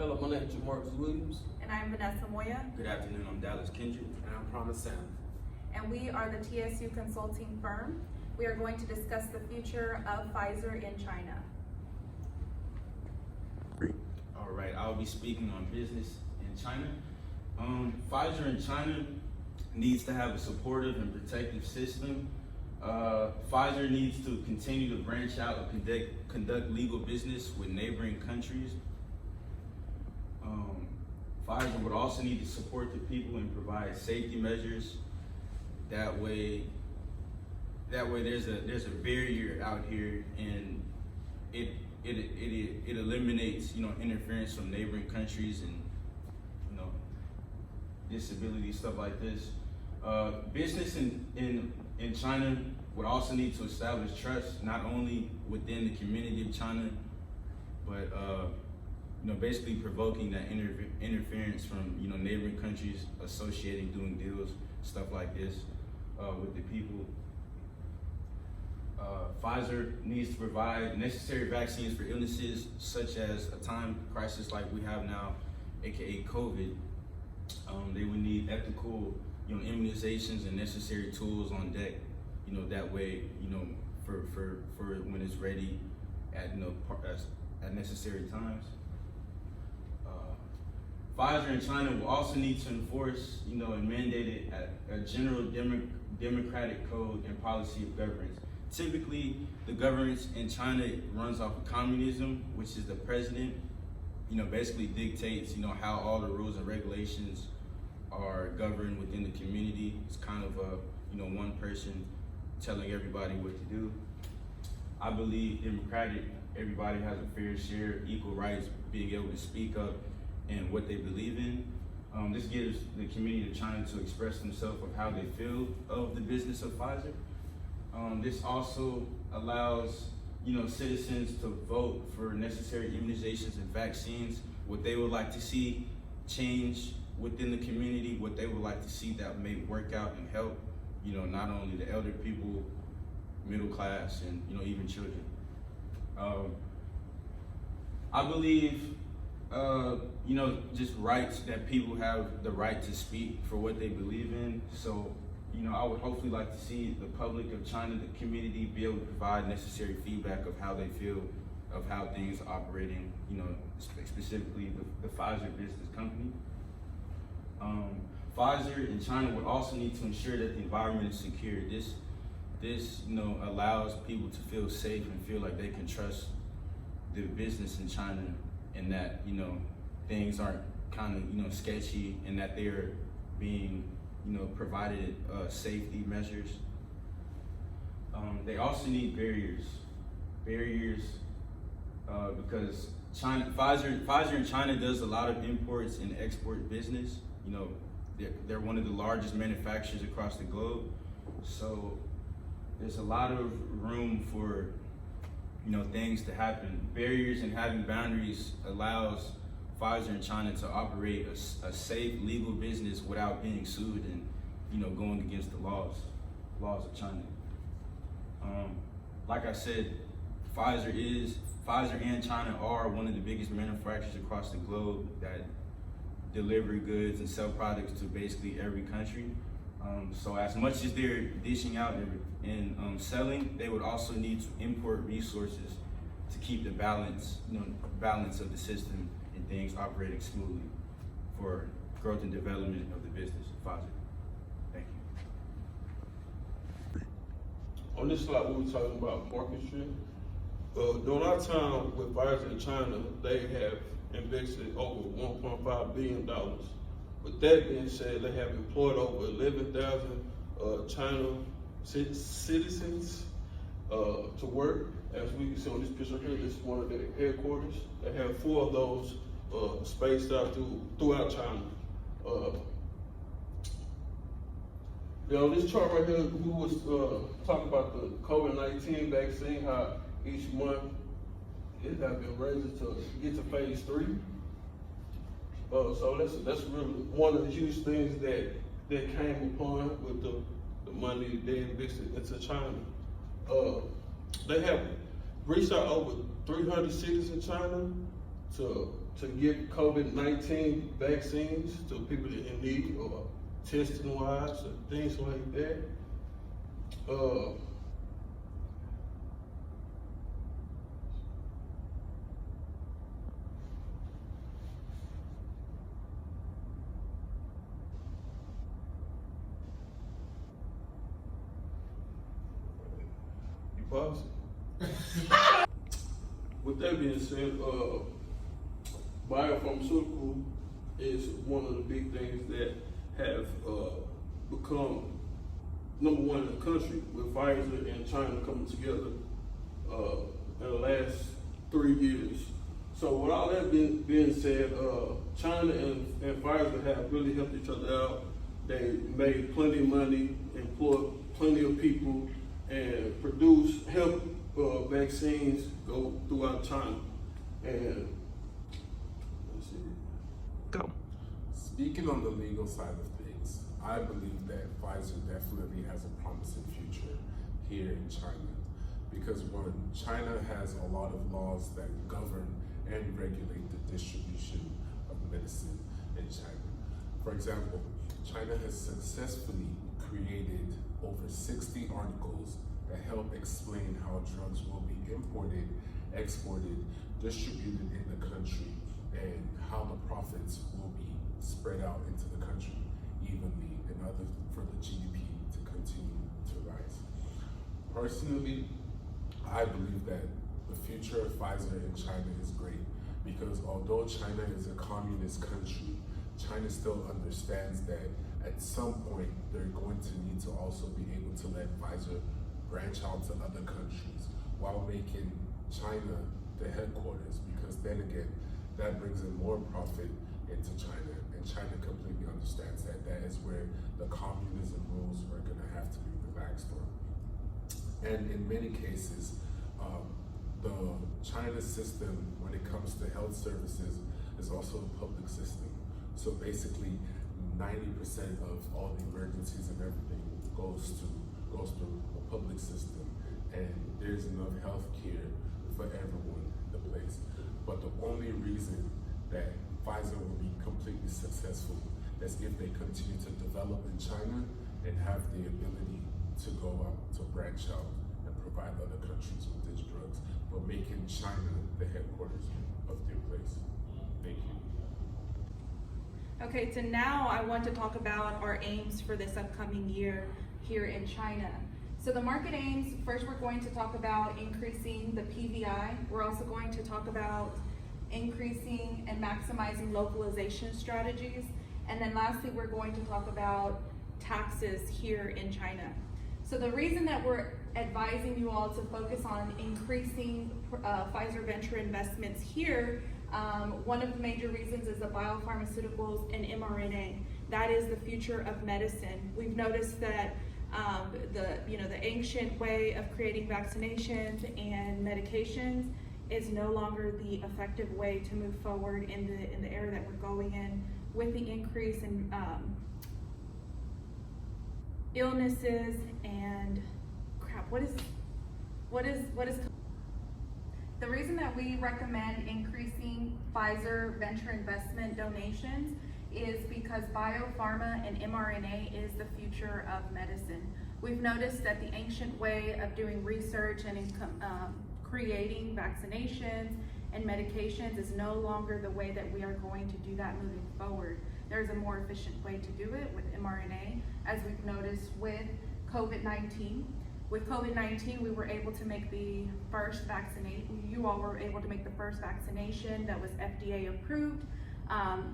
Hello, my name is Jamarcus. And I'm Vanessa Moya, Good afternoon, I'm Dallis, Kendrick. And I'm promising. and we are the TSU consulting firm. We are going to discuss the future of Pfizer in China. All right, I'll be speaking on business in China. Pfizer in China needs to have a supportive and protective system. Pfizer needs to continue to branch out and conduct legal business with neighboring countries. Pfizer would also need to support the people and provide safety measures. That way there's a barrier out here, and it eliminates interference from neighboring countries and disability, stuff like this. Business in China would also need to establish trust, not only within the community of China, but basically provoking that interference from neighboring countries associating doing deals, stuff like this with the people. Pfizer needs to provide necessary vaccines for illnesses such as a time crisis like we have now, aka COVID. They would need ethical immunizations and necessary tools on deck. That way, for when it's ready at at necessary times. Pfizer in China will also need to enforce, and mandate a general democratic code and policy of governance. Typically, the governance in China runs off of communism, which is the president, basically dictates, how all the rules and regulations are governed within the community. It's kind of one person telling everybody what to do. I believe democratic, everybody has a fair share, equal rights, being able to speak up and what they believe in. This gives the community of China to express themselves of how they feel of the business of Pfizer. This also allows citizens to vote for necessary immunizations and vaccines, what they would like to see change within the community, what they would like to see that may work out and help, not only the elder people, middle class, and even children. I believe just rights, that people have the right to speak for what they believe in. So, I would hopefully like to see the public of China, the community, be able to provide necessary feedback of how they feel of how things are operating, specifically the Pfizer business company. Pfizer in China would also need to ensure that the environment is secure. This allows people to feel safe and feel like they can trust the business in China, and that things aren't kind of sketchy, and that they're being provided safety measures. They also need barriers because Pfizer in China does a lot of imports and export business. They're one of the largest manufacturers across the globe, so there's a lot of room for things to happen. Barriers and having boundaries allows Pfizer in China to operate a safe legal business without being sued and going against the laws of China. Like I said, Pfizer and China are one of the biggest manufacturers across the globe that deliver goods and sell products to basically every country. So as much as they're dishing out and selling, they would also need to import resources to keep the balance of the system and things operating smoothly for growth and development of the business of Pfizer. Thank you. On this slide, we were talking about market share. During our time with Pfizer in China, they have invested over $1.5 billion. With that being said, they have employed over 11,000 China citizens to work. As we can see on this picture here, this is one of their headquarters. They have 4 of those spaced out throughout China. This chart right here, we was talking about the COVID-19 vaccine, how each month it has been raised to get to phase 3. So that's really one of the huge things that came upon with the money they invested into China. They have reached out over 300 cities in China to to get COVID-19 vaccines to people that in need or testing wise and things like that. You pause it. With that being said, biopharmaceutical is one of the big things that have become number one in the country, with Pfizer and China coming together in the last 3 years. So with all that being said, China and Pfizer have really helped each other out. They made plenty of money, employed plenty of people, and help vaccines go throughout China. And let's see. Go. Speaking on the legal side of things, I believe that Pfizer definitely has a promising future here in China, because one, China has a lot of laws that govern and regulate the distribution of medicine in China. For example, China has successfully created over 60 articles that help explain how drugs will be imported, exported, distributed in the country, and how the profits will be spread out into the country evenly in order for the GDP to continue to rise. Personally, I believe that the future of Pfizer in China is great, because although China is a communist country, China still understands that at some point they're going to need to also be able to let Pfizer branch out to other countries while making China the headquarters, because then again, that brings in more profit into China, and China completely understands that that is where the communism rules are going to have to be relaxed on. And in many cases, the China system, when it comes to health services, is also a public system. So basically, 90% of all the emergencies and everything goes through a public system, and there's enough health care for everyone in the place. But the only reason that Pfizer will be completely successful is if they continue to develop in China and have the ability to go out, to branch out and provide other countries with these drugs, but making China the headquarters of their place. Thank you. Okay, so now I want to talk about our aims for this upcoming year here in China. So the market aims, first we're going to talk about increasing the PVI. We're also going to talk about increasing and maximizing localization strategies. And then lastly, we're going to talk about taxes here in China. So the reason that we're advising you all to focus on increasing Pfizer venture investments here, one of the major reasons is the biopharmaceuticals and mRNA. That is the future of medicine. We've noticed that the ancient way of creating vaccinations and medications is no longer the effective way to move forward in the era that we're going in, with the increase in illnesses and what is the reason that we recommend increasing Pfizer venture investment donations is because biopharma and mRNA is the future of medicine. We've noticed that the ancient way of doing research and creating vaccinations and medications is no longer the way that we are going to do that moving forward. There's a more efficient way to do it with mRNA, as we've noticed with COVID-19. With COVID-19, we were able to make the first vaccination, you all were able to make the first vaccination that was FDA approved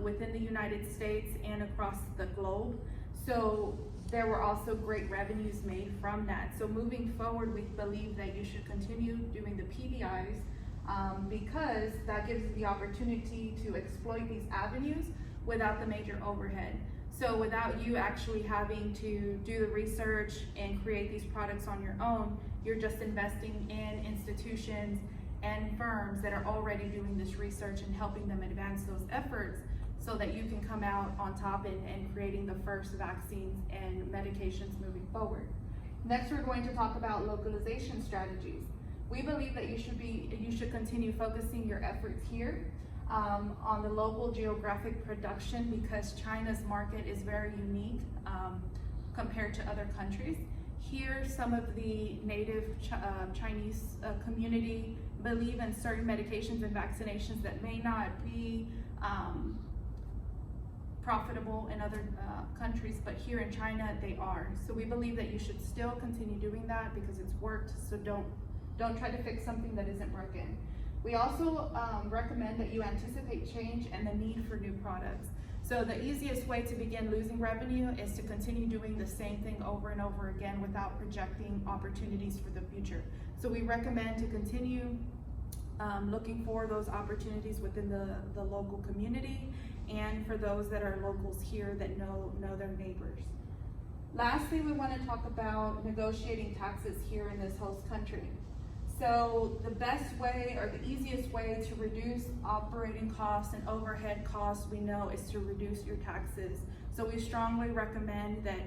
within the United States and across the globe. So there were also great revenues made from that. So moving forward, we believe that you should continue doing the PVIs because that gives you the opportunity to exploit these avenues without the major overhead. So without you actually having to do the research and create these products on your own, you're just investing in institutions and firms that are already doing this research and helping them advance those efforts so that you can come out on top and creating the first vaccines and medications moving forward. Next, we're going to talk about localization strategies. We believe that you should continue focusing your efforts here. on the local geographic production, because China's market is very unique compared to other countries. Here, some of the native Chinese community believe in certain medications and vaccinations that may not be profitable in other countries, but here in China they are. So we believe that you should still continue doing that because it's worked. So don't try to fix something that isn't broken. We also recommend that you anticipate change and the need for new products. So the easiest way to begin losing revenue is to continue doing the same thing over and over again without projecting opportunities for the future. So we recommend to continue looking for those opportunities within the local community and for those that are locals here that know their neighbors. Lastly, we want to talk about negotiating taxes here in this host country. So the best way or the easiest way to reduce operating costs and overhead costs we know is to reduce your taxes. So we strongly recommend that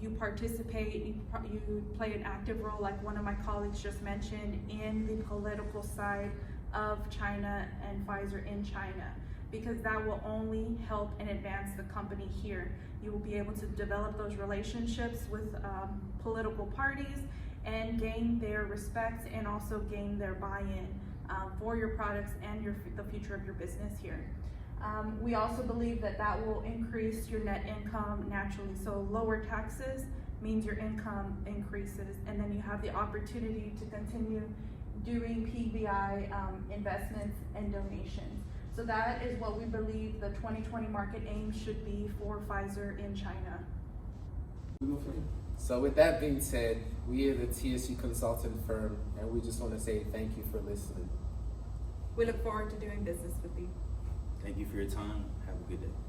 you participate, you play an active role, like one of my colleagues just mentioned, in the political side of China and Pfizer in China, because that will only help and advance the company here. You will be able to develop those relationships with political parties and gain their respect and also gain their buy-in for your products and the future of your business here. We also believe that will increase your net income naturally. So lower taxes means your income increases, and then you have the opportunity to continue doing PBI investments and donations. So that is what we believe the 2020 market aim should be for Pfizer in China. So with that being said, we are the TSU consultant firm, and we just want to say thank you for listening. We look forward to doing business with you. Thank you for your time. Have a good day.